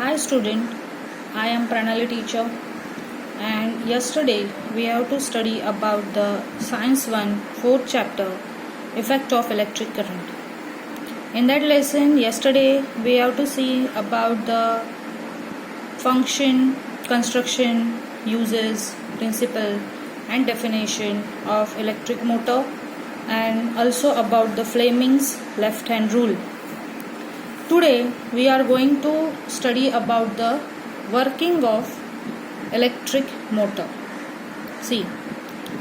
Hi student, I am Pranali teacher and yesterday we have to study about the Science 1 4th chapter Effect of Electric Current. In that lesson yesterday we have to see about the function, construction, uses, principle and definition of electric motor and also about the Fleming's left hand rule. Today we are going to study about the working of electric motor. See,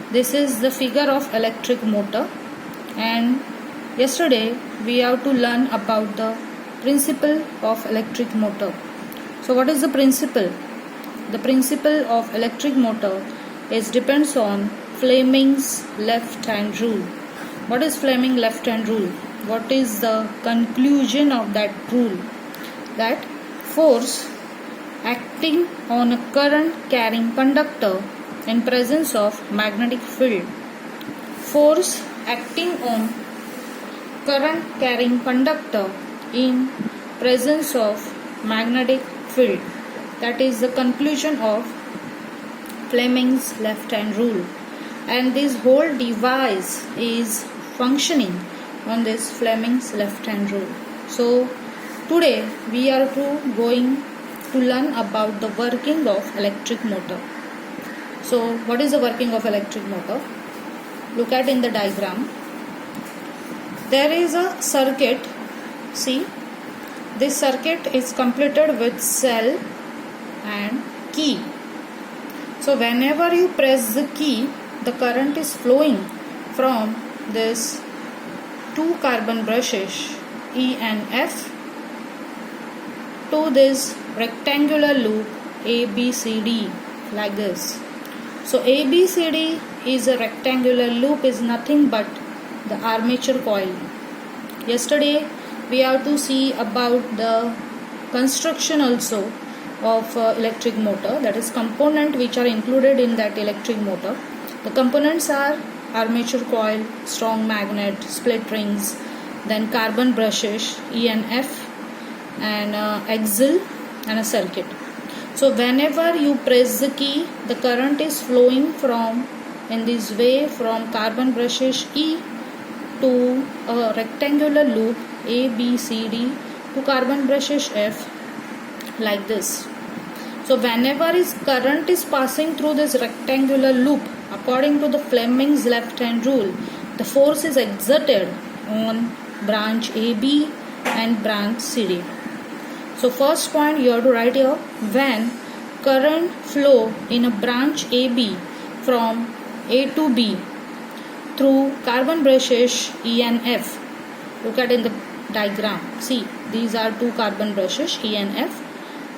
this is the figure of electric motor and yesterday we have to learn about the principle of electric motor. So what is the principle? The principle of electric motor depends on Fleming's left hand rule. What is Fleming's left hand rule? What is the conclusion of that rule? That force acting on a current carrying conductor in presence of magnetic field. Force acting on current carrying conductor in presence of magnetic field. That is the conclusion of Fleming's left hand rule. And this whole device is functioning on this Fleming's left hand rule. So today we are going to learn about the working of electric motor. So what is the working of electric motor? Look at in the diagram. There is a circuit. See, this circuit is completed with cell and key. So whenever you press the key, the current is flowing from this two carbon brushes E and F to this rectangular loop ABCD like this. So ABCD is a rectangular loop, is nothing but the armature coil. Yesterday we have to see about the construction also of electric motor, that is component which are included in that electric motor. The components are armature coil, strong magnet, split rings, then carbon brushes E and F and axle and a circuit. So whenever you press the key, the current is flowing from in this way from carbon brushes E to a rectangular loop ABCD to carbon brushes F like this. So whenever current is passing through this rectangular loop, according to the Fleming's left hand rule, the force is exerted on branch AB and branch CD. So first point you have to write here, when current flow in a branch AB from A to B through carbon brushes E and F. Look at in the diagram. See, these are two carbon brushes E and F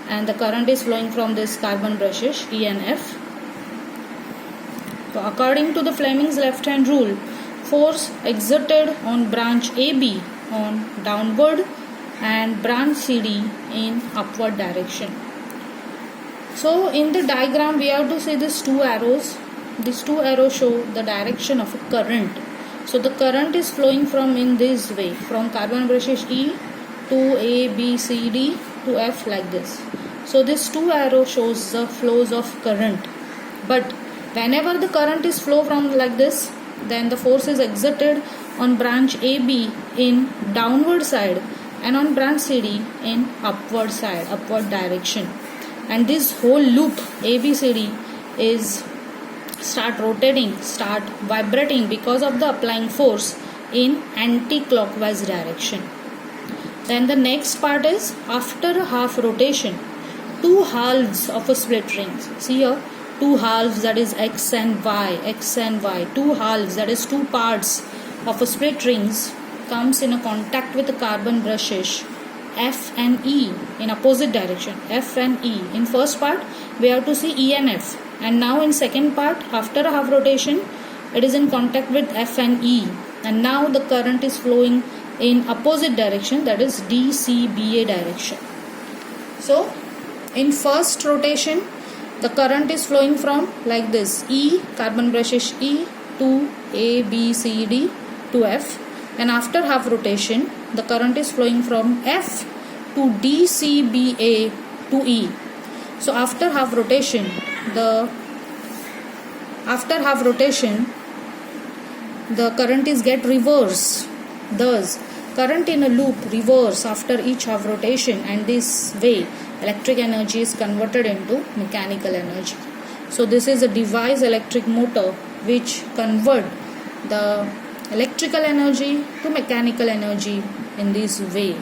and the current is flowing from this carbon brushes E and F. So according to the Fleming's left hand rule, force exerted on branch AB on downward and branch CD in upward direction. So in the diagram we have to see these two arrows. These two arrows show the direction of a current. So the current is flowing from in this way, from carbon brushes E to A, B, C, D to F like this. So this two arrow shows the flows of current. But whenever the current is flow from like this, then the force is exerted on branch AB in downward side and on branch CD in upward side, upward direction. And this whole loop ABCD is start rotating, start vibrating because of the applying force in anti-clockwise direction. Then the next part is after a half rotation, two halves of a split ring. See here, two halves, that is X and Y, two halves, that is two parts of a split rings comes in a contact with the carbon brushes F and E in opposite direction. F and E. In first part we have to see E and F, and now in second part after a half rotation it is in contact with F and E, and now the current is flowing in opposite direction, that is DCBA direction. So in first rotation the current is flowing from like this E, carbon brushes E to A, B, C, D to F, and after half rotation the current is flowing from F to DCBA 2e. So after half rotation the current is get reversed. Thus current in a loop reverse after each half rotation, and this way electric energy is converted into mechanical energy. So this is a device electric motor which convert the electrical energy to mechanical energy in this way.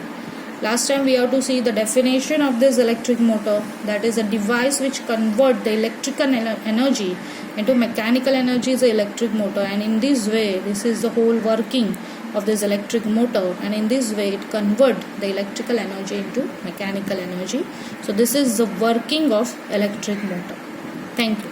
Last time we have to see the definition of this electric motor, that is a device which convert the electrical energy into mechanical energy is an electric motor, and in this way this is the whole working of this electric motor, and in this way it convert the electrical energy into mechanical energy. So this is the working of electric motor. Thank you.